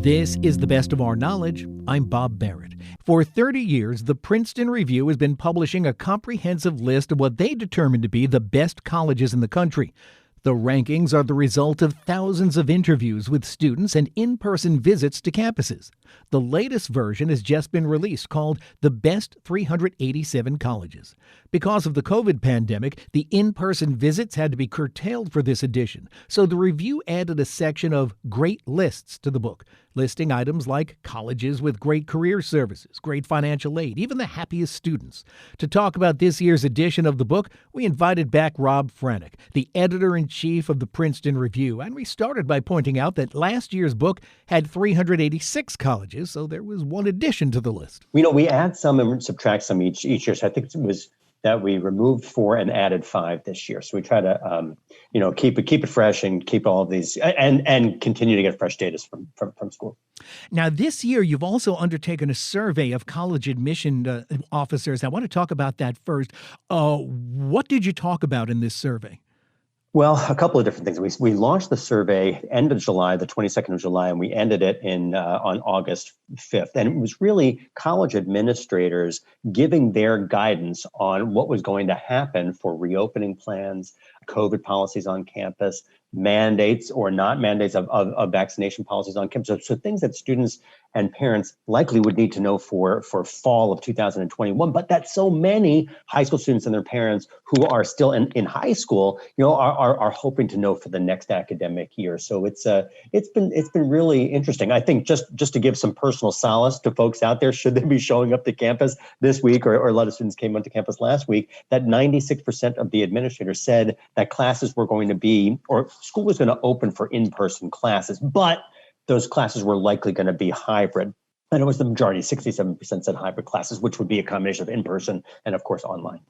This is the best of our knowledge. I'm Bob Barrett. For 30 years, the Princeton Review has been publishing a comprehensive list of what they determine to be the best colleges in the country. The rankings are the result of thousands of interviews with students and in-person visits to campuses. The latest version has just been released, called The Best 387 Colleges. Because of the COVID pandemic, the in-person visits had to be curtailed for this edition, so the review added a section of Great Lists to the book, listing items like colleges with great career services, great financial aid, even the happiest students. To talk about this year's edition of the book, we invited back Rob Franek, the editor-in-chief of the Princeton Review, and we started by pointing out that last year's book had 386 colleges, so there was one addition to the list. We add some and subtract some each year, so I think it was that we removed 4 and added 5 this year. So we try to, keep it fresh and keep all of these and continue to get fresh data from school. Now, this year, you've also undertaken a survey of college admission officers. I want to talk about that first. What did you talk about in this survey? Well, a couple of different things. We launched the survey end of July, the 22nd of July, and we ended it on August 5th. And it was really college administrators giving their guidance on what was going to happen for reopening plans, COVID policies on campus, mandates or not mandates of vaccination policies on campus. So things that students and parents likely would need to know for fall of 2021, but that so many high school students and their parents who are still in high school, are hoping to know for the next academic year. So it's been really interesting. I think just to give some personal solace to folks out there, should they be showing up to campus this week, or a lot of students came onto campus last week, that 96% of the administrators said that classes were going to be, or school was going to open for in-person classes, but those classes were likely going to be hybrid. And it was the majority, 67% said hybrid classes, which would be a combination of in-person and, of course, online.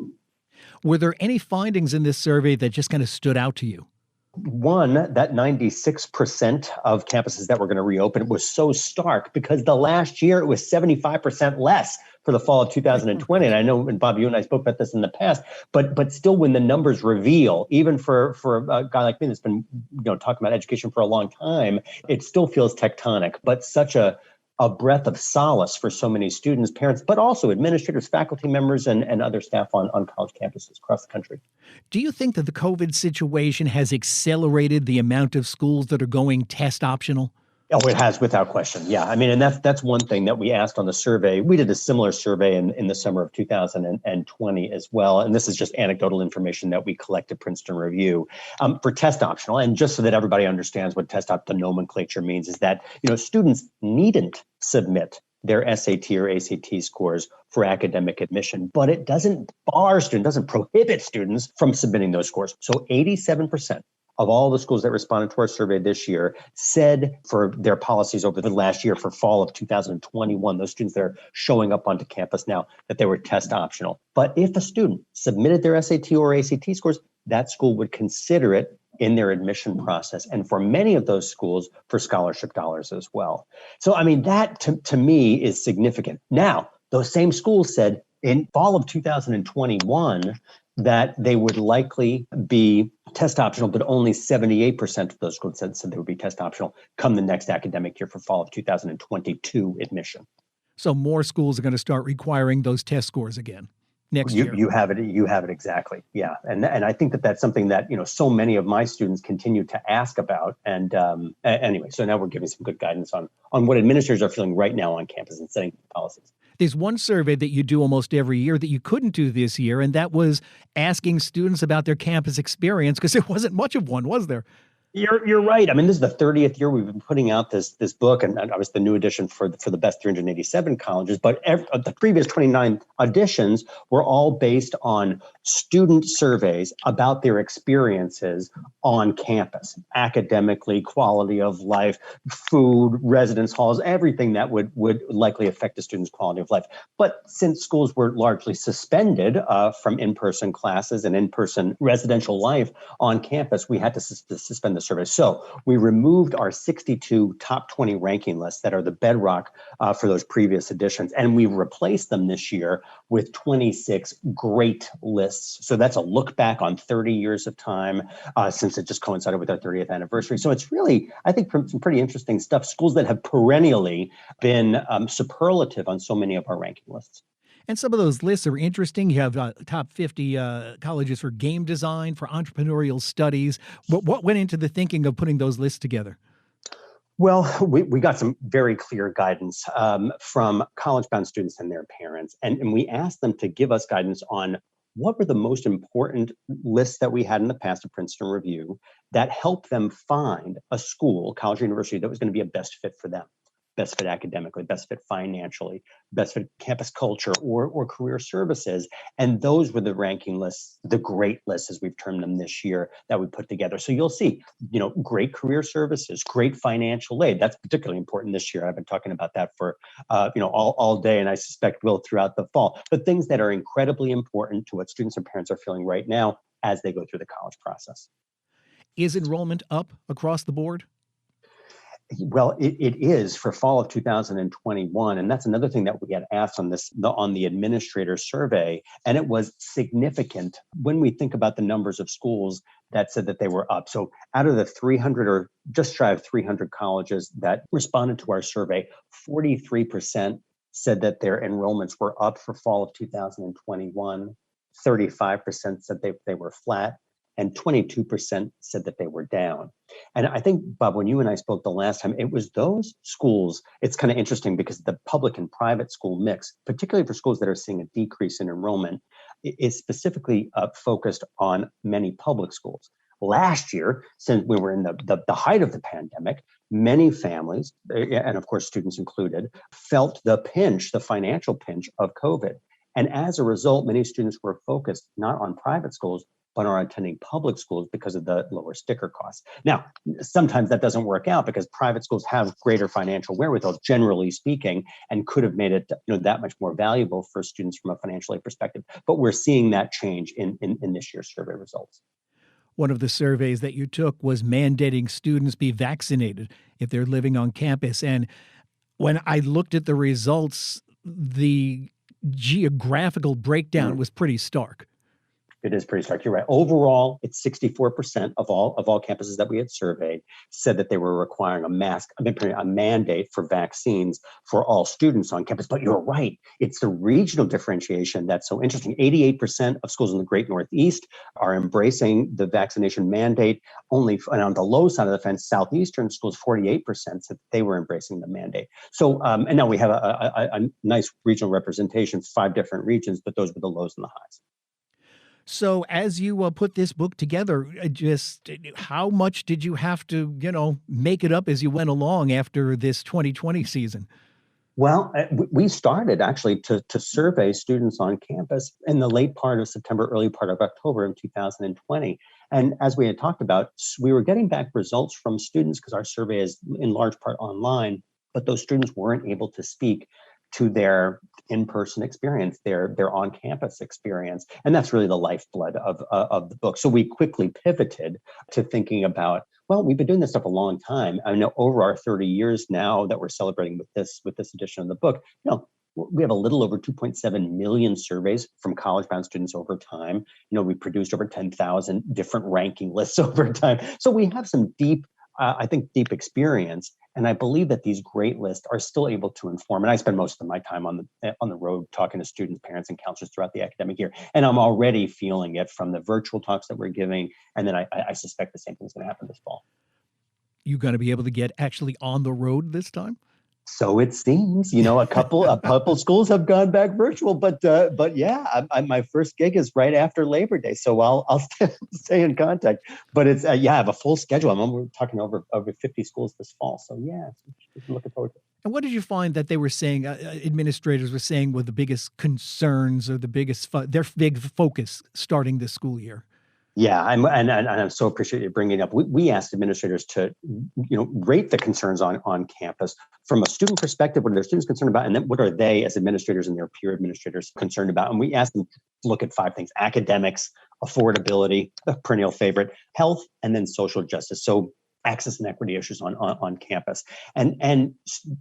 Were there any findings in this survey that just kind of stood out to you? One, that 96% of campuses that were going to reopen was so stark because the last year it was 75% less for the fall of 2020. And I know, and Bob, you and I spoke about this in the past, but still when the numbers reveal, even for a guy like me that's been talking about education for a long time, it still feels tectonic, but such a breath of solace for so many students, parents, but also administrators, faculty members, and other staff on college campuses across the country. Do you think that the COVID situation has accelerated the amount of schools that are going test optional? Oh, it has, without question. Yeah. I mean, and that's one thing that we asked on the survey. We did a similar survey in the summer of 2020 as well. And this is just anecdotal information that we collect at Princeton Review for test optional. And just so that everybody understands what test optional nomenclature means is that, students needn't submit their SAT or ACT scores for academic admission, but it doesn't prohibit students from submitting those scores. So 87% of all the schools that responded to our survey this year said for their policies over the last year for fall of 2021, those students that are showing up onto campus now, that they were test optional. But if a student submitted their SAT or ACT scores, that school would consider it in their admission process. And for many of those schools, for scholarship dollars as well. So, I mean, that to me is significant. Now, those same schools said in fall of 2021, that they would likely be test optional, but only 78% of those schools said they would be test optional come the next academic year for fall of 2022 admission. So more schools are going to start requiring those test scores again next year. You have it exactly. Yeah. And I think that's something that, so many of my students continue to ask about. And anyway, so now we're giving some good guidance on what administrators are feeling right now on campus and setting policies. There's one survey that you do almost every year that you couldn't do this year, and that was asking students about their campus experience, because there wasn't much of one, was there? You're right. I mean, this is the 30th year we've been putting out this book, and obviously the new edition for the best 387 colleges. But the previous 29 editions were all based on student surveys about their experiences on campus, academically, quality of life, food, residence halls, everything that would likely affect a student's quality of life. But since schools were largely suspended from in-person classes and in-person residential life on campus, we had to suspend the survey. So we removed our 62 top 20 ranking lists that are the bedrock for those previous editions, and we replaced them this year with 26 great lists. So that's a look back on 30 years of time since it just coincided with our 30th anniversary. So it's really, I think, some pretty interesting stuff. Schools that have perennially been superlative on so many of our ranking lists. And some of those lists are interesting. You have top 50 colleges for game design, for entrepreneurial studies. What went into the thinking of putting those lists together? Well, we got some very clear guidance from college-bound students and their parents. And we asked them to give us guidance on what were the most important lists that we had in the past of Princeton Review that helped them find a school, college or university, that was going to be a best fit for them. Best fit academically, best fit financially, best fit campus culture or career services. And those were the ranking lists, the great lists, as we've termed them this year, that we put together. So you'll see, great career services, great financial aid. That's particularly important this year. I've been talking about that for, all day, and I suspect will throughout the fall. But things that are incredibly important to what students and parents are feeling right now as they go through the college process. Is enrollment up across the board? Well, it is for fall of 2021. And that's another thing that we get asked on the administrator survey. And it was significant when we think about the numbers of schools that said that they were up. So out of the 300 or just shy of 300 colleges that responded to our survey, 43% said that their enrollments were up for fall of 2021. 35% said they were flat, and 22% said that they were down. And I think, Bob, when you and I spoke the last time, it was those schools. It's kind of interesting because the public and private school mix, particularly for schools that are seeing a decrease in enrollment, is specifically focused on many public schools. Last year, since we were in the height of the pandemic, many families, and of course students included, felt the financial pinch of COVID. And as a result, many students were focused not on private schools, but are attending public schools because of the lower sticker costs. Now, sometimes that doesn't work out because private schools have greater financial wherewithal, generally speaking, and could have made it that much more valuable for students from a financial aid perspective. But we're seeing that change in this year's survey results. One of the surveys that you took was mandating students be vaccinated if they're living on campus. And when I looked at the results, the geographical breakdown was pretty stark. It is pretty stark. You're right. Overall, it's 64% of all campuses that we had surveyed said that they were requiring a mandate for vaccines for all students on campus. But you're right. It's the regional differentiation that's so interesting. 88% of schools in the Great Northeast are embracing the vaccination mandate. Only and on the low side of the fence, Southeastern schools, 48% said they were embracing the mandate. So, and now we have a nice regional representation, 5 different regions, but those were the lows and the highs. So as you put this book together, just how much did you have to, make it up as you went along after this 2020 season? Well, we started actually to survey students on campus in the late part of September, early part of October in 2020. And as we had talked about, we were getting back results from students because our survey is in large part online, but those students weren't able to speak to their in-person experience, their on-campus experience. And that's really the lifeblood of the book. So we quickly pivoted to thinking about, well, we've been doing this stuff a long time. I know over our 30 years now that we're celebrating with this edition of the book, we have a little over 2.7 million surveys from college-bound students over time. We produced over 10,000 different ranking lists over time. So we have some deep experience. And I believe that these great lists are still able to inform. And I spend most of my time on the road talking to students, parents, and counselors throughout the academic year. And I'm already feeling it from the virtual talks that we're giving. And then I suspect the same thing is going to happen this fall. You going to be able to get actually on the road this time? So it seems, a couple schools have gone back virtual, but yeah, my first gig is right after Labor Day, so I'll stay in contact. But it's I have a full schedule. We're talking over 50 schools this fall, so yeah, looking forward to it. And what did you find that they were saying? Administrators were saying were the biggest concerns or their big focus starting this school year? Yeah, and I so appreciate you bringing it up. We asked administrators to, rate the concerns on campus from a student perspective. What are their students concerned about, and then what are they as administrators and their peer administrators concerned about? And we asked them to look at 5 things: academics, affordability, a perennial favorite, health, and then social justice. So access and equity issues on campus. And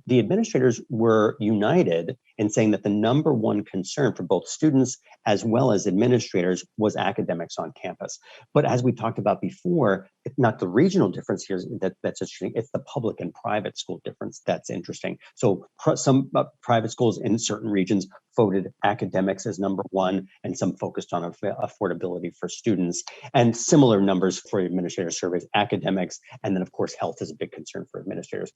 the administrators were united in saying that the number one concern for both students as well as administrators was academics on campus. But as we talked about before, it's not the regional difference here that's interesting. It's the public and private school difference that's interesting. So some private schools in certain regions voted academics as number one, and some focused on affordability for students. And similar numbers for administrator surveys: academics, and then of course health is a big concern for administrators.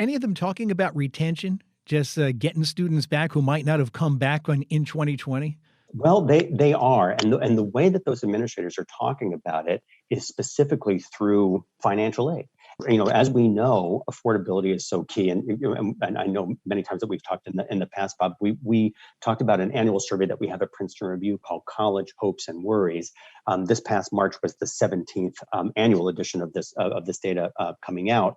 Any of them talking about retention, just getting students back who might not have come back in 2020? Well, they are, and the way that those administrators are talking about it is specifically through financial aid. As we know, affordability is so key, and I know many times that we've talked in the past, Bob. We talked about an annual survey that we have at Princeton Review called College Hopes and Worries. This past March was the 17th annual edition of this data coming out.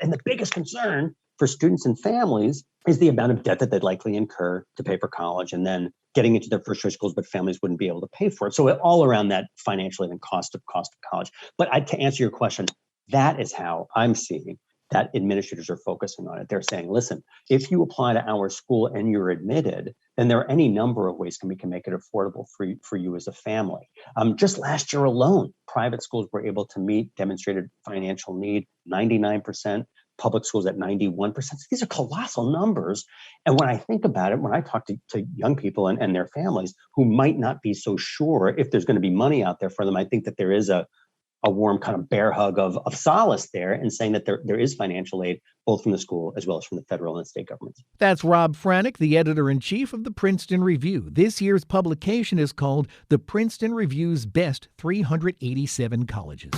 And the biggest concern for students and families is the amount of debt that they'd likely incur to pay for college, and then getting into their first choice schools, but families wouldn't be able to pay for it. So all around that financially and cost of college. But to answer your question, that is how I'm seeing that administrators are focusing on it. They're saying, listen, if you apply to our school and you're admitted, then there are any number of ways we can make it affordable for you as a family. Just last year alone, private schools were able to meet demonstrated financial need, 99%. Public schools at 91%. These are colossal numbers. And when I think about it, when I talk to young people and their families who might not be so sure if there's going to be money out there for them, I think that there is a warm kind of bear hug of solace there, and saying that there is financial aid both from the school as well as from the federal and state governments. That's Rob Franek, the editor-in-chief of the Princeton Review. This year's publication is called The Princeton Review's Best 387 Colleges.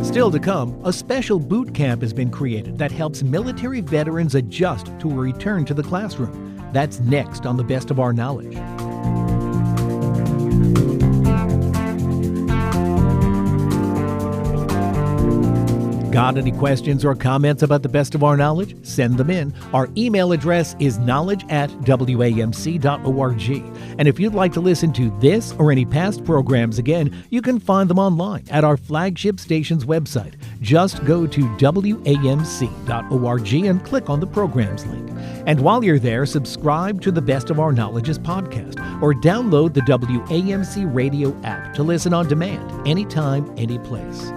Still to come, a special boot camp has been created that helps military veterans adjust to a return to the classroom. That's next on The Best of Our Knowledge. Got any questions or comments about The Best of Our Knowledge? Send them in. Our email address is knowledge@wamc.org. And if you'd like to listen to this or any past programs again, you can find them online at our flagship station's website. Just go to wamc.org and click on the programs link. And while you're there, subscribe to the Best of Our Knowledge's podcast or download the WAMC radio app to listen on demand, anytime, any place.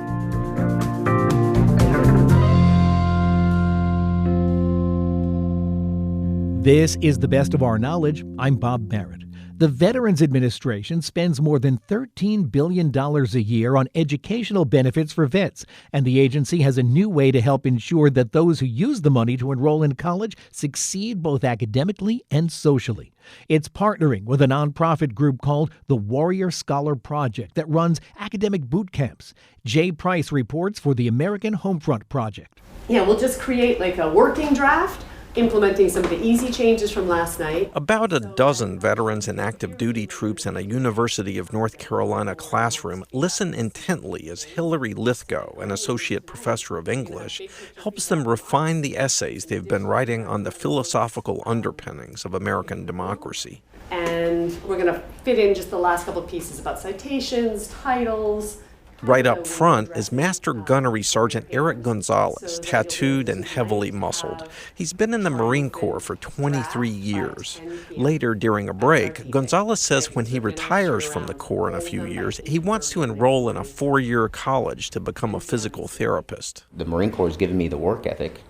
This is The Best of Our Knowledge. I'm Bob Barrett. The Veterans Administration spends more than $13 billion a year on educational benefits for vets, and the agency has a new way to help ensure that those who use the money to enroll in college succeed both academically and socially. It's partnering with a nonprofit group called the Warrior Scholar Project that runs academic boot camps. Jay Price reports for the American Homefront Project. Yeah, we'll just create like a working draft, implementing some of the easy changes from last night. About a dozen veterans and active duty troops in a University of North Carolina classroom listen intently as Hillary Lithgow, an associate professor of English, helps them refine the essays they've been writing on the philosophical underpinnings of American democracy. And we're going to fit in just the last couple of pieces about citations, titles. Right up front is Master Gunnery Sergeant Eric Gonzalez, tattooed and heavily muscled. He's been in the Marine Corps for 23 years. Later, during a break, Gonzalez says when he retires from the Corps in a few years, he wants to enroll in a 4-year college to become a physical therapist. The Marine Corps has given me the work ethic.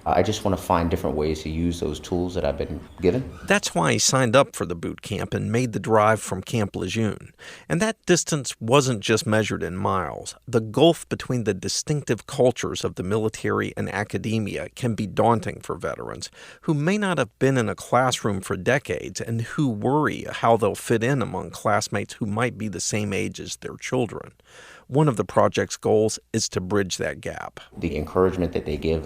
I just want to find different ways to use those tools that I've been given. That's why he signed up for the boot camp and made the drive from Camp Lejeune. And that distance wasn't just measured in miles. The gulf between the distinctive cultures of the military and academia can be daunting for veterans who may not have been in a classroom for decades and who worry how they'll fit in among classmates who might be the same age as their children. One of the project's goals is to bridge that gap. The encouragement that they give,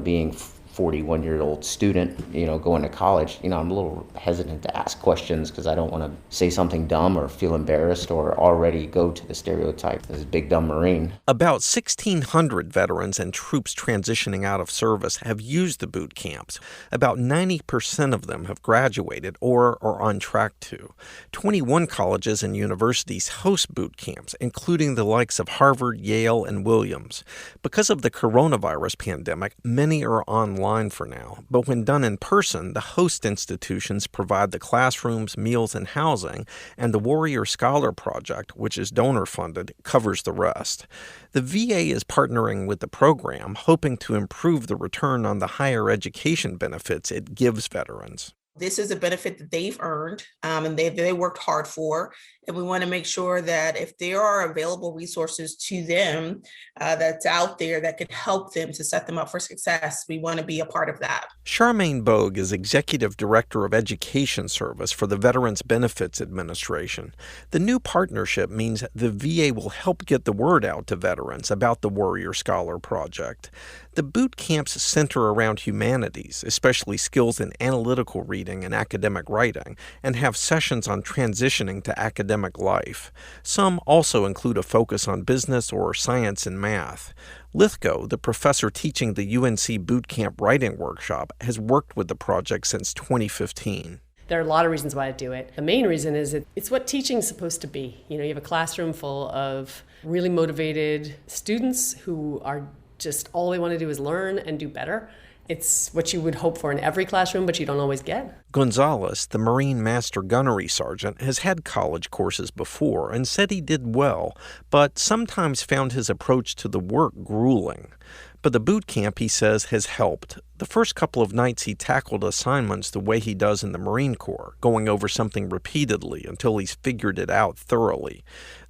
being 41-year-old student, going to college, I'm a little hesitant to ask questions because I don't want to say something dumb or feel embarrassed or already go to the stereotype, this big dumb Marine. About 1,600 veterans and troops transitioning out of service have used the boot camps. About 90% of them have graduated or are on track to. 21 colleges and universities host boot camps, including the likes of Harvard, Yale, and Williams. Because of the coronavirus pandemic, many are online for now, but when done in person, the host institutions provide the classrooms, meals, and housing, and the Warrior Scholar Project, which is donor-funded, covers the rest. The VA is partnering with the program, hoping to improve the return on the higher education benefits it gives veterans. This is a benefit that they've earned and they worked hard for. And we want to make sure that if there are available resources to them that's out there that could help them to set them up for success, we want to be a part of that. Charmaine Bogue is Executive Director of Education Service for the Veterans Benefits Administration. The new partnership means the VA will help get the word out to veterans about the Warrior Scholar Project. The boot camps center around humanities, especially skills in analytical reading and academic writing, and have sessions on transitioning to academic life. Some also include a focus on business or science and math. Lithgow, the professor teaching the UNC Boot Camp Writing Workshop, has worked with the project since 2015. There are a lot of reasons why I do it. The main reason is it's what teaching is supposed to be. You have a classroom full of really motivated students who are just all they want to do is learn and do better. It's what you would hope for in every classroom, but you don't always get. Gonzalez, the Marine Master Gunnery Sergeant, has had college courses before and said he did well, but sometimes found his approach to the work grueling. But the boot camp, he says, has helped. The first couple of nights he tackled assignments the way he does in the Marine Corps, going over something repeatedly until he's figured it out thoroughly.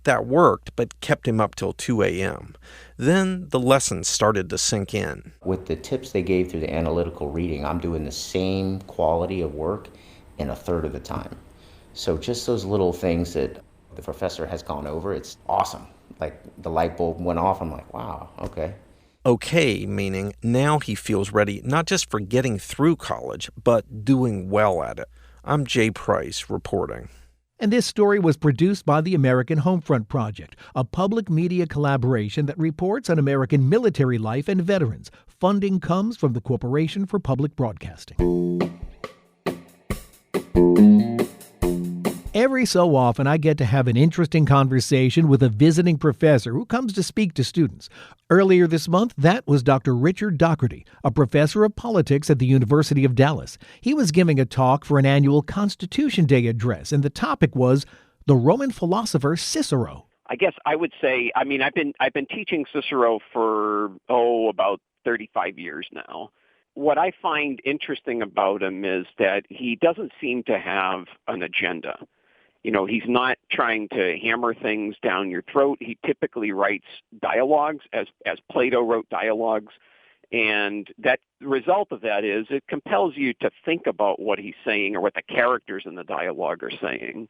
That worked, but kept him up till 2 a.m. Then the lessons started to sink in. With the tips they gave through the analytical reading, I'm doing the same quality of work in a third of the time. So just those little things that the professor has gone over, it's awesome. Like the light bulb went off, I'm like, wow, okay. Okay, meaning now he feels ready not just for getting through college, but doing well at it. I'm Jay Price reporting. And this story was produced by the American Homefront Project, a public media collaboration that reports on American military life and veterans. Funding comes from the Corporation for Public Broadcasting. Every so often, I get to have an interesting conversation with a visiting professor who comes to speak to students. Earlier this month, that was Dr. Richard Doherty, a professor of politics at the University of Dallas. He was giving a talk for an annual Constitution Day address, and the topic was the Roman philosopher Cicero. I guess I would say, I've been teaching Cicero for, about 35 years now. What I find interesting about him is that he doesn't seem to have an agenda. He's not trying to hammer things down your throat. He typically writes dialogues as Plato wrote dialogues. And that the result of that is it compels you to think about what he's saying or what the characters in the dialogue are saying,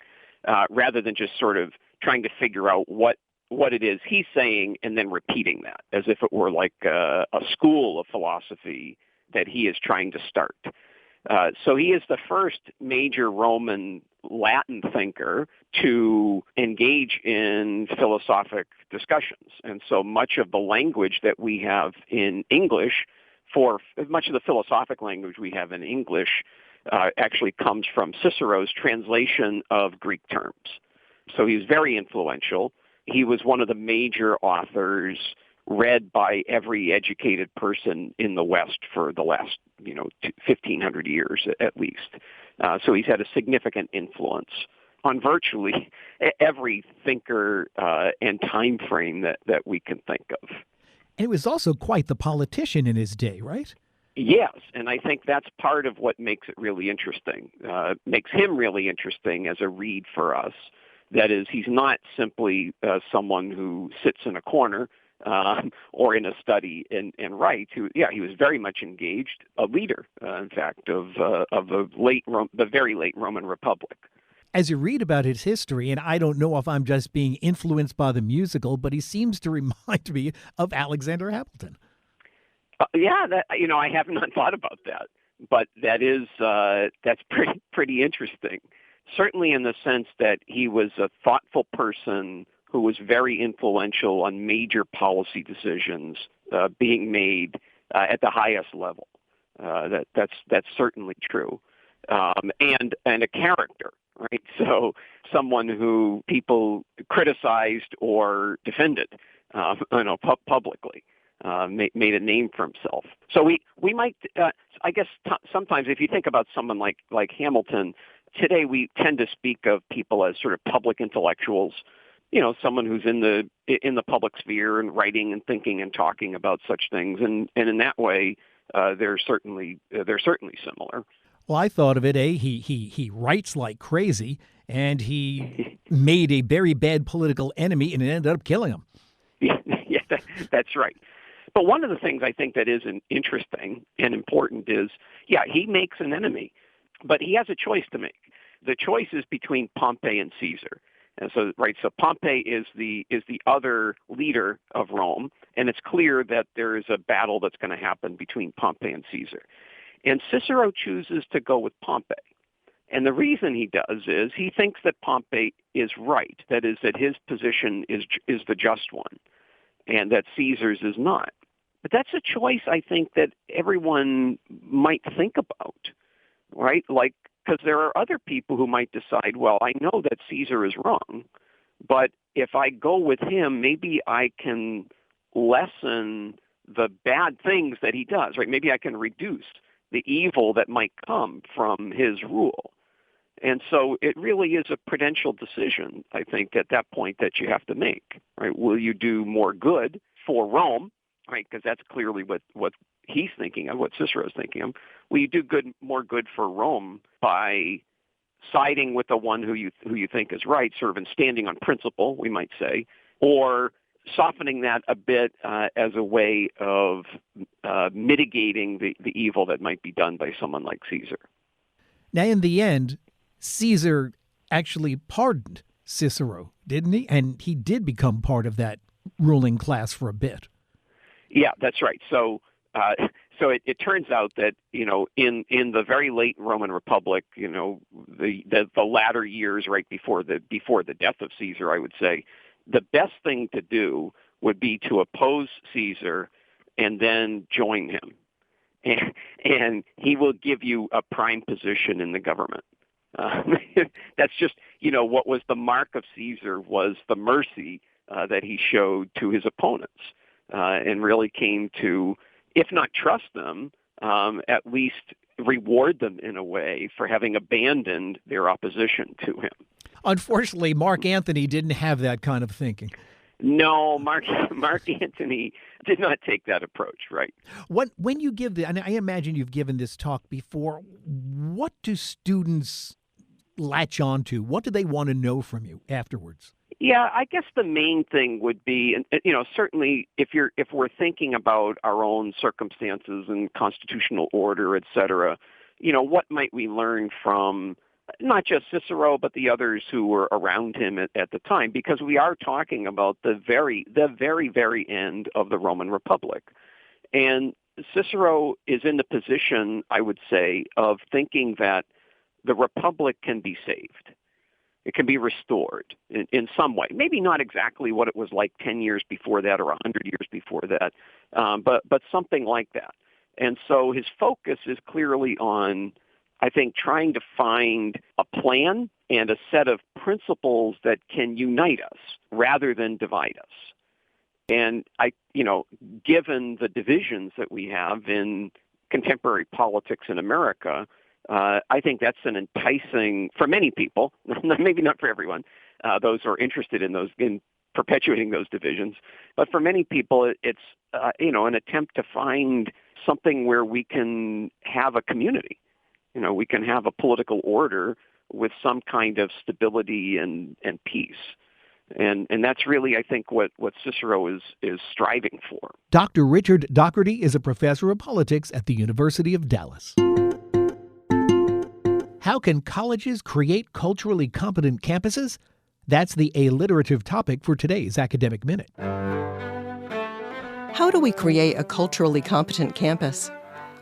rather than just sort of trying to figure out what it is he's saying and then repeating that as if it were like a school of philosophy that he is trying to start. So he is the first major Roman Latin thinker to engage in philosophic discussions. And so much of the language that we have in English, much of the philosophic language we have in English actually comes from Cicero's translation of Greek terms. So he was very influential. He was one of the major authors read by every educated person in the West for the last, 1,500 years at least. So he's had a significant influence on virtually every thinker and time frame that we can think of. And he was also quite the politician in his day, right? Yes, and I think that's part of what makes it really interesting, makes him really interesting as a read for us. That is, he's not simply someone who sits in a corner or in a study and writes. He was very much engaged, a leader, in fact, of the very late Roman Republic. As you read about his history, and I don't know if I'm just being influenced by the musical, but he seems to remind me of Alexander Hamilton. Yeah, that, I have not thought about that, but that's pretty interesting. Certainly in the sense that he was a thoughtful person who was very influential on major policy decisions being made at the highest level. That's certainly true, and a character, right? So someone who people criticized or defended, publicly. Made a name for himself. So we might, I guess, sometimes if you think about someone like Hamilton, today we tend to speak of people as sort of public intellectuals. Someone who's in the public sphere and writing and thinking and talking about such things, and in that way, they're certainly similar. Well, I thought of it, he writes like crazy, and he made a very bad political enemy, and it ended up killing him. Yeah, that's right. But one of the things I think that is interesting and important is, he makes an enemy, but he has a choice to make. The choice is between Pompey and Caesar. And so Pompey is the other leader of Rome, and it's clear that there is a battle that's going to happen between Pompey and Caesar. And Cicero chooses to go with Pompey. And the reason he does is he thinks that Pompey is right, that is, that his position is the just one, and that Caesar's is not. But that's a choice, I think, that everyone might think about, right? Because there are other people who might decide, well, I know that Caesar is wrong, but if I go with him, maybe I can lessen the bad things that he does, right? Maybe I can reduce the evil that might come from his rule. And so it really is a prudential decision, I think, at that point that you have to make, right? Will you do more good for Rome, right? Because that's clearly what he's thinking of, what Cicero's thinking of. Will you do more good for Rome by siding with the one who you think is right, sort of in standing on principle, we might say, or softening that a bit as a way of mitigating the evil that might be done by someone like Caesar? Now, in the end, Caesar actually pardoned Cicero, didn't he? And he did become part of that ruling class for a bit. Yeah, that's right. So it turns out that, in the very late Roman Republic, the latter years right before the death of Caesar, I would say, the best thing to do would be to oppose Caesar and then join him. And he will give you a prime position in the government. That's just, what was the mark of Caesar was the mercy that he showed to his opponents, and really came to, if not trust them, at least reward them in a way for having abandoned their opposition to him. Unfortunately, Mark Antony didn't have that kind of thinking. No, Mark Antony did not take that approach, right? When you give and I imagine you've given this talk before, what do students latch on to? What do they want to know from you afterwards? Yeah, I guess the main thing would be, and certainly if we're thinking about our own circumstances and constitutional order, et cetera, what might we learn from not just Cicero, but the others who were around him at the time, because we are talking about the very, very end of the Roman Republic. And Cicero is in the position, I would say, of thinking that the Republic can be saved. It can be restored in some way. Maybe not exactly what it was like 10 years before that or 100 years before that, but something like that. And so his focus is clearly on, I think, trying to find a plan and a set of principles that can unite us rather than divide us. And given the divisions that we have in contemporary politics in America, I think that's an enticing, for many people, maybe not for everyone, those who are interested in perpetuating those divisions, but for many people, it's an attempt to find something where we can have a community. We can have a political order with some kind of stability and peace. And that's really, I think, what Cicero is striving for. Dr. Richard Doherty is a professor of politics at the University of Dallas. How can colleges create culturally competent campuses? That's the alliterative topic for today's Academic Minute. How do we create a culturally competent campus?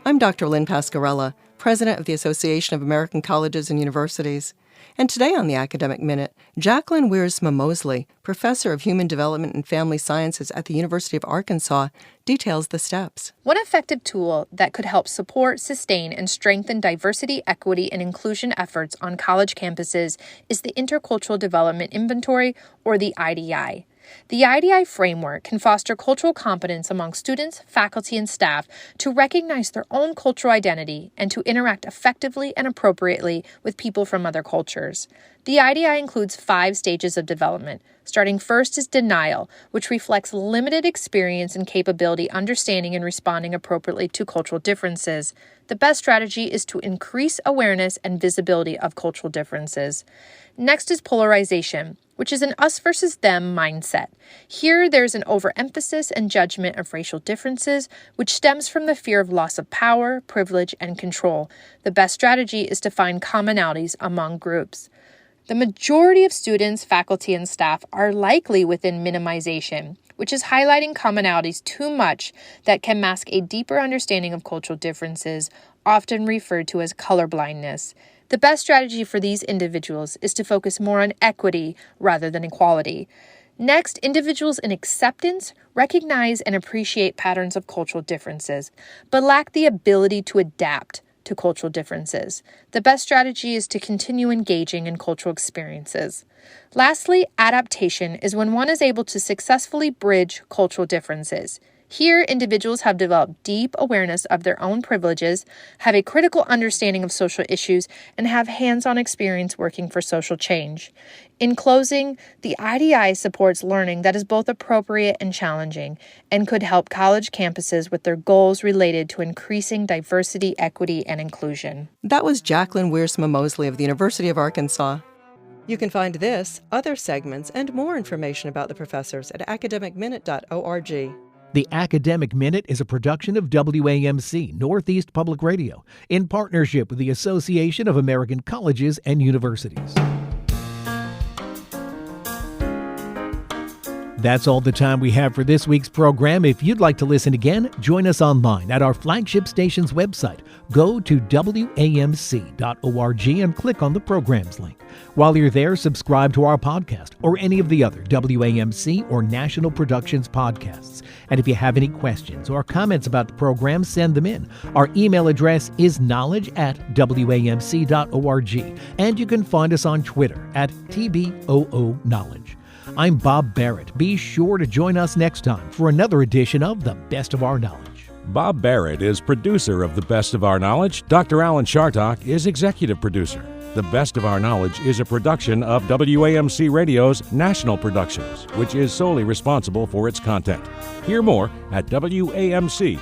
I'm Dr. Lynn Pascarella, President of the Association of American Colleges and Universities. And today on the Academic Minute, Jacqueline Wiersma-Mosley, Professor of Human Development and Family Sciences at the University of Arkansas, details the steps. One effective tool that could help support, sustain, and strengthen diversity, equity, and inclusion efforts on college campuses is the Intercultural Development Inventory, or the IDI. The IDI framework can foster cultural competence among students, faculty, and staff to recognize their own cultural identity and to interact effectively and appropriately with people from other cultures. The IDI includes 5 stages of development. Starting first is denial, which reflects limited experience and capability understanding and responding appropriately to cultural differences. The best strategy is to increase awareness and visibility of cultural differences. Next is polarization, which is an us versus them mindset. Here, there's an overemphasis and judgment of racial differences, which stems from the fear of loss of power, privilege, and control. The best strategy is to find commonalities among groups. The majority of students, faculty, and staff are likely within minimization, which is highlighting commonalities too much that can mask a deeper understanding of cultural differences, often referred to as colorblindness. The best strategy for these individuals is to focus more on equity rather than equality. Next, individuals in acceptance recognize and appreciate patterns of cultural differences, but lack the ability to adapt to cultural differences. The best strategy is to continue engaging in cultural experiences. Lastly, adaptation is when one is able to successfully bridge cultural differences. Here, individuals have developed deep awareness of their own privileges, have a critical understanding of social issues, and have hands-on experience working for social change. In closing, the IDI supports learning that is both appropriate and challenging, and could help college campuses with their goals related to increasing diversity, equity, and inclusion. That was Jacqueline Wiersma-Mosley of the University of Arkansas. You can find this, other segments, and more information about the professors at academicminute.org. The Academic Minute is a production of WAMC, Northeast Public Radio, in partnership with the Association of American Colleges and Universities. That's all the time we have for this week's program. If you'd like to listen again, join us online at our flagship station's website. Go to WAMC.org and click on the programs link. While you're there, subscribe to our podcast or any of the other WAMC or National Productions podcasts. And if you have any questions or comments about the program, send them in. Our email address is knowledge@WAMC.org. And you can find us on Twitter at TBOOKnowledge. I'm Bob Barrett. Be sure to join us next time for another edition of The Best of Our Knowledge. Bob Barrett is producer of The Best of Our Knowledge. Dr. Alan Chartock is executive producer. The Best of Our Knowledge is a production of WAMC Radio's National Productions, which is solely responsible for its content. Hear more at WAMC.org.